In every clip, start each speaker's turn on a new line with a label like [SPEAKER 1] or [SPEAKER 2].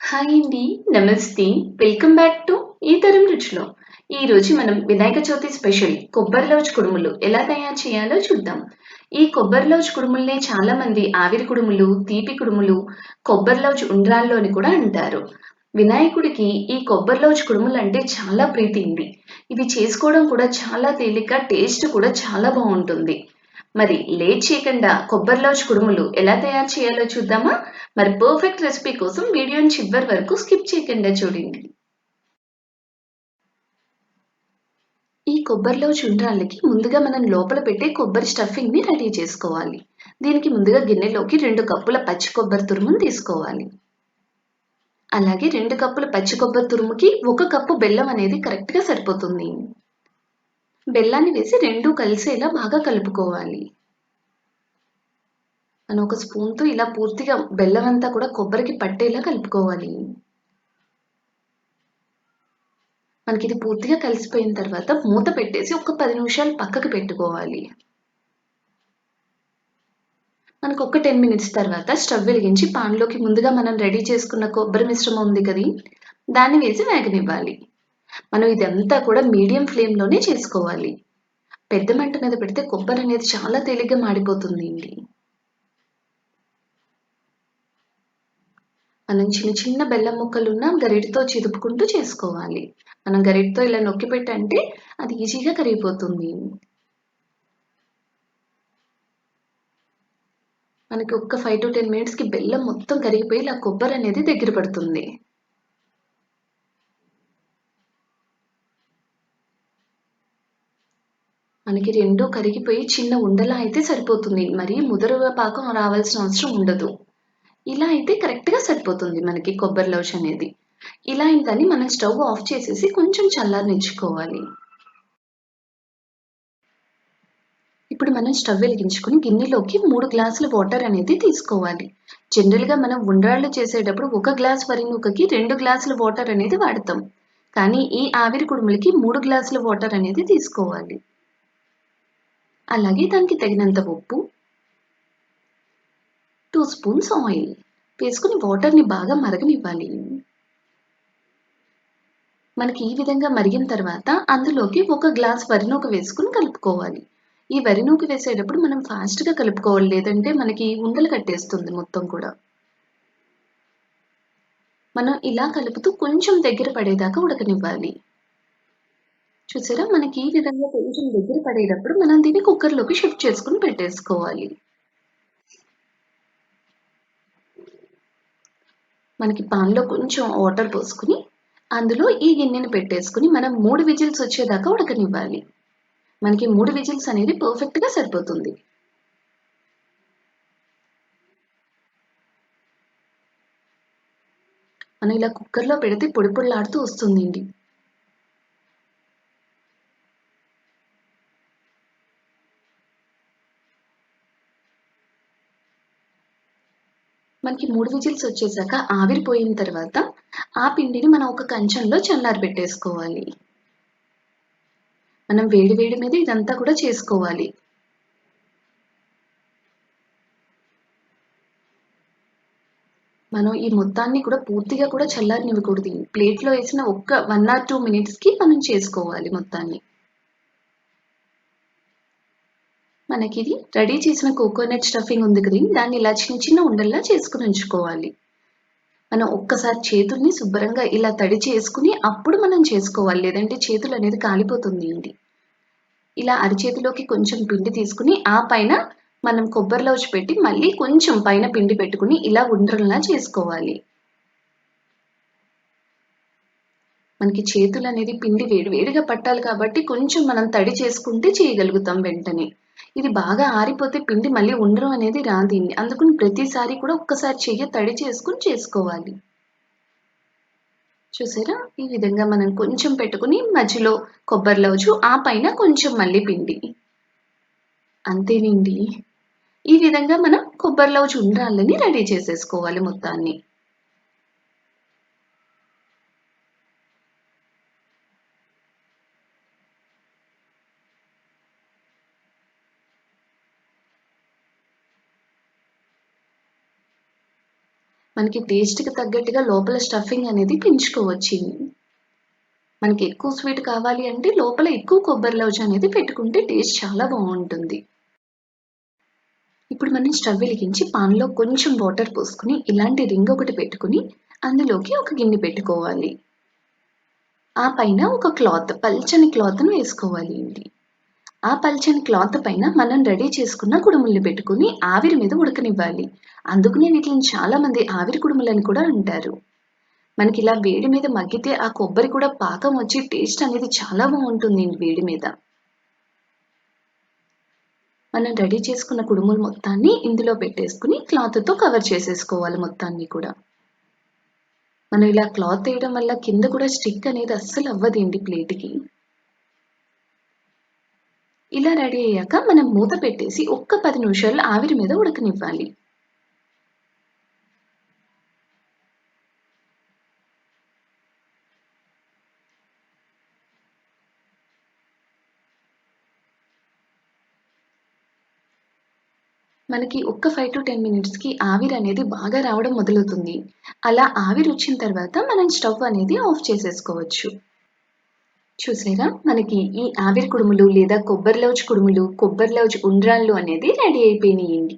[SPEAKER 1] Hi అండి. నమస్తే. Welcome back to ఈ తరం రుచిలో. ఈరోజు మనం వినాయక చవితి స్పెషల్ కొబ్బరి లౌజ్ కుడుములు ఎలా తయారు చేయాలో చూద్దాం. ఈ కొబ్బరి లౌజ్ కుడుముల్నే చాలా మంది ఆవిరి కుడుములు, తీపి కుడుములు, కొబ్బరి లౌజ్ ఉండ్రాళ్ళు అని కూడా అంటారు. వినాయకుడికి ఈ కొబ్బరి లౌజ్ కుడుములంటే చాలా ప్రీతి ఉంది. ఇవి చేసుకోవడం కూడా చాలా తేలిక, టేస్ట్ కూడా చాలా బావుంటుంది. మరి లేట్ చేయకుండా కొబ్బరి లౌజ్ కుడుములు ఎలా తయారు చేయాలో చూద్దామా? మరి పర్ఫెక్ట్ రెసిపీ కోసం వీడియోని చివరి వరకు స్కిప్ చేయకుండా చూడండి. ఈ కొబ్బరిలో చుండ్రాళ్ళకి ముందుగా మనం లోపల పెట్టే కొబ్బరి స్టఫింగ్‌ని రెడీ చేసుకోవాలి. దీనికి ముందుగా గిన్నెలోకి 2 కప్పుల పచ్చి కొబ్బరి తురుమును తీసుకోవాలి. అలాగే 2 కప్పుల పచ్చి కొబ్బరి తురుముకి 1 కప్పు బెల్లం అనేది కరెక్ట్‌గా సరిపోతుంది. బెల్లాన్ని వేసి 2 కలిసేలా బాగా కలుపుకోవాలి. మనం ఒక స్పూన్‌తో ఇలా పూర్తిగా బెల్లం అంతా కూడా కొబ్బరికి పట్టేలా కలుపుకోవాలి. మనకిది పూర్తిగా కలిసిపోయిన తర్వాత మూత పెట్టేసి ఒక 10 నిమిషాలు పక్కకు పెట్టుకోవాలి. మనకు ఒక 10 మినిట్స్ తర్వాత స్టవ్ వెలిగించి పాన్‌లోకి ముందుగా మనం రెడీ చేసుకున్న కొబ్బరి మిశ్రమం ఉంది కదీ! దాన్ని వేసి వేగనివ్వాలి. మనం ఇదంతా కూడా మీడియం ఫ్లేమ్‌లోనే చేసుకోవాలి. పెద్ద మంట మీద పెడితే కొబ్బరనేది చాలా తేలిగ్గా మాడిపోతుందండి. మనం చిన్న చిన్న బెల్లం ముక్కలున్న గరిటెతో చిదుపుకుంటూ చేసుకోవాలి. మనం గరిటెతో ఇలా నొక్కి పెట్టంటే అది ఈజీగా కరిగిపోతుంది. మనకి ఒక్క 5-10 మినిట్స్‌కి బెల్లం మొత్తం కరిగిపోయి ఇలా కొబ్బరనేది దగ్గర పడుతుంది. మనకి 2 కరిగిపోయి చిన్న ఉండలా అయితే సరిపోతుంది. మరీ ముదరగా పాకం రావాల్సిన అవసరం ఉండదు. ఇలా అయితే కరెక్ట్‌గా సరిపోతుంది మనకి కొబ్బరి లౌజ్ అనేది. ఇలా అయిన దాన్ని మనం స్టవ్ ఆఫ్ చేసేసి కొంచెం చల్లారనిచ్చుకోవాలి. ఇప్పుడు మనం స్టవ్ వెలిగించుకొని గిన్నెలోకి 3 గ్లాసుల వాటర్ అనేది తీసుకోవాలి. జనరల్‌గా మనం ఉండ్రాళ్ళు చేసేటప్పుడు 1 గ్లాస్ వరి నూకకి 2 గ్లాసుల వాటర్ అనేది వాడతాం. కానీ ఈ ఆవిరి కుడుములకి 3 గ్లాసుల వాటర్ అనేది తీసుకోవాలి. అలాగే దానికి తగినంత ఉప్పు, 2 స్పూన్స్ ఆయిల్ వేసుకొని వాటర్‌ని బాగా మరగనివ్వాలి. మనకి ఈ విధంగా మరిగిన తర్వాత అందులోకి 1 గ్లాస్ వరి నూక వేసుకొని కలుపుకోవాలి. ఈ వరి నూక వేసేటప్పుడు మనం ఫాస్ట్‌గా కలుపుకోవాలి. లేదంటే మనకి ఉండలు కట్టేస్తుంది మొత్తం కూడా. మనం ఇలా కలుపుతూ కొంచెం దగ్గర పడేదాకా ఉడకనివ్వాలి. చూసారా? మనకి ఈ విధంగా కొంచెం దగ్గర పడేటప్పుడు మనం దీన్ని కుక్కర్‌లోకి షిఫ్ట్ చేసుకొని పెట్టేసుకోవాలి. మనకి పాన్‌లో కొంచెం వాటర్ పోసుకొని, అందులో ఈ గిన్నెని పెట్టేసుకొని మనం 3 విజిల్స్ వచ్చేదాకా ఉడకనివ్వాలి. మనకి 3 విజిల్స్ అనేది పర్ఫెక్ట్‌గా సరిపోతుంది. మనం ఇలా కుక్కర్‌లో పెడితే పొడి పొడిలాడుతూ వస్తుందండి. మనకి 3 విజిల్స్ వచ్చేసాక ఆవిరిపోయిన తర్వాత, ఆ పిండిని మనం ఒక కంచంలో చల్లారబెట్టేసుకోవాలి. మనం వేడి వేడి మీద ఇదంతా కూడా చేసుకోవాలి. మనం ఈ మొత్తాన్ని కూడా పూర్తిగా కూడా చల్లారనివ్వకూడదు. ప్లేట్‌లో ఏసిన ఒక్క 1 ఆర్ 2 మినిట్స్‌కి మనం చేసుకోవాలి మొత్తాన్ని. మనకిది రెడీ చేసిన కోకోనట్ స్టఫింగ్ ఉంది కదండీ! దాన్ని ఇలా చిన్న చిన్న ఉండల్లా చేసుకొని ఉంచుకోవాలి. మనం ఒక్కసారి చేతుల్ని శుభ్రంగా ఇలా తడి చేసుకొని అప్పుడు మనం చేసుకోవాలి. లేదంటే చేతులనేది కాలిపోతుందండి. ఇలా అరచేతిలోకి కొంచెం పిండి తీసుకొని, ఆ పైన మనం కొబ్బరి లౌజ్ పెట్టి మళ్ళీ కొంచెం పైన పిండి పెట్టుకొని ఇలా ఉండ్రల్లా చేసుకోవాలి. మనకి చేతులనేది పిండి వేడి వేడిగా పట్టాలి కాబట్టి కొంచెం మనం తడి చేసుకుంటే చేయగలుగుతాం వెంటనే. ఇది బాగా ఆరిపోతే పిండి మళ్ళీ ఉండడం అనేది రాదండి. అందుకని ప్రతిసారి కూడా ఒక్కసారి చెయ్య తడి చేసుకొని చేసుకోవాలి. చూసారా? ఈ విధంగా మనం కొంచెం పెట్టుకొని మధ్యలో కొబ్బరి లౌజు, ఆ పైన కొంచెం మళ్ళీ పిండి. అంతేనండి. ఈ విధంగా మనం కొబ్బరి లౌజు ఉండ్రాళ్ళని రెడీ చేసేసుకోవాలి మొత్తాన్ని. మనకి టేస్ట్‌కి తగ్గట్టుగా లోపల స్టఫింగ్ అనేది పెంచుకోవచ్చు. మనకి ఎక్కువ స్వీట్ కావాలి అంటే లోపల ఎక్కువ కొబ్బరి లౌజ్ అనేది పెట్టుకుంటే టేస్ట్ చాలా బావుంటుంది. ఇప్పుడు మనం స్టవ్ వెలిగించి పాన్‌లో కొంచెం వాటర్ పోసుకొని ఇలాంటి రింగ్ ఒకటి పెట్టుకొని అందులోకి ఒక గిన్నె పెట్టుకోవాలి. ఆ పైన ఒక పల్చని క్లాత్‌ని వేసుకోవాలి. ఆ పల్చని క్లాత్ పైన మనం రెడీ చేసుకున్న కుడుముల్ని పెట్టుకొని ఆవిరి మీద ఉడకనివ్వాలి. అందుకనే వీటిని చాలామంది ఆవిరి కుడుములని కూడా అంటారు. మనకిలా వేడి మీద మగ్గితే ఆ కొబ్బరి కూడా పాకం వచ్చి టేస్ట్ అనేది చాలా బావుంటుంది వేడి మీద. మనం రెడీ చేసుకున్న కుడుములు మొత్తాన్ని ఇందులో పెట్టేసుకొని క్లాత్‌తో కవర్ చేసేసుకోవాలి మొత్తాన్ని కూడా. మనం ఇలా క్లాత్ ఎయడం వల్ల కింద కూడా స్టిక్ అనేది అస్సలు అవ్వదండి ప్లేట్‌కి. ఇలా రెడీ అయ్యాక మనం మూత పెట్టేసి ఒక్క 10 నిమిషాలు ఆవిరి మీద ఉడకనివ్వాలి. మనకి ఒక్క 5-10 మినిట్స్‌కి ఆవిరనేది బాగా రావడం మొదలవుతుంది. అలా ఆవిరొచ్చిన తర్వాత మనం స్టవ్ అనేది ఆఫ్ చేసేసుకోవచ్చు. చూసారా? మనకి ఈ ఆవిరి కుడుములు లేదా కొబ్బరి లౌజ్ ఉండ్రాళ్ళు అనేది రెడీ అయిపోయినియండి.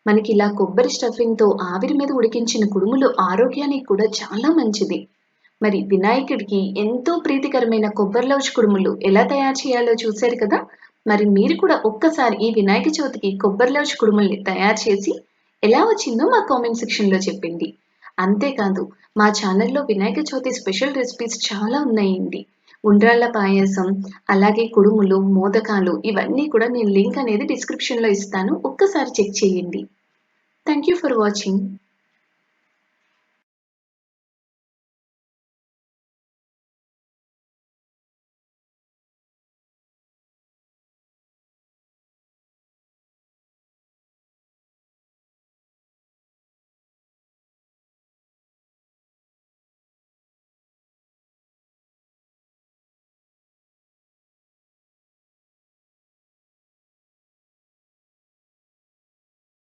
[SPEAKER 1] మనకిలా కొబ్బరి స్టఫింగ్‌తో ఆవిరి మీద ఉడికించిన కుడుములు ఆరోగ్యానికి కూడా చాలా మంచిది. మరి వినాయకుడికి ఎంతో ప్రీతికరమైన కొబ్బరి లౌజ్ కుడుములు ఎలా తయారు చేయాలో చూశారు కదా! మరి మీరు కూడా ఒక్కసారి ఈ వినాయక చవితికి కొబ్బరి లౌజ్ కుడుముల్ని తయారు చేసి ఎలా వచ్చిందో మా కామెంట్ సెక్షన్‌లో చెప్పండి. అంతేకాదు మా ఛానల్‌లో వినాయక చవితి స్పెషల్ రెసిపీస్ చాలా ఉన్నాయండి. ఉండ్రాళ్ళ పాయసం, అలాగే కుడుములు, మోదకాలు ఇవన్నీ కూడా నేను లింక్ అనేది డిస్క్రిప్షన్‌లో ఇస్తాను. ఒక్కసారి చెక్ చేయండి. Thank you for watching.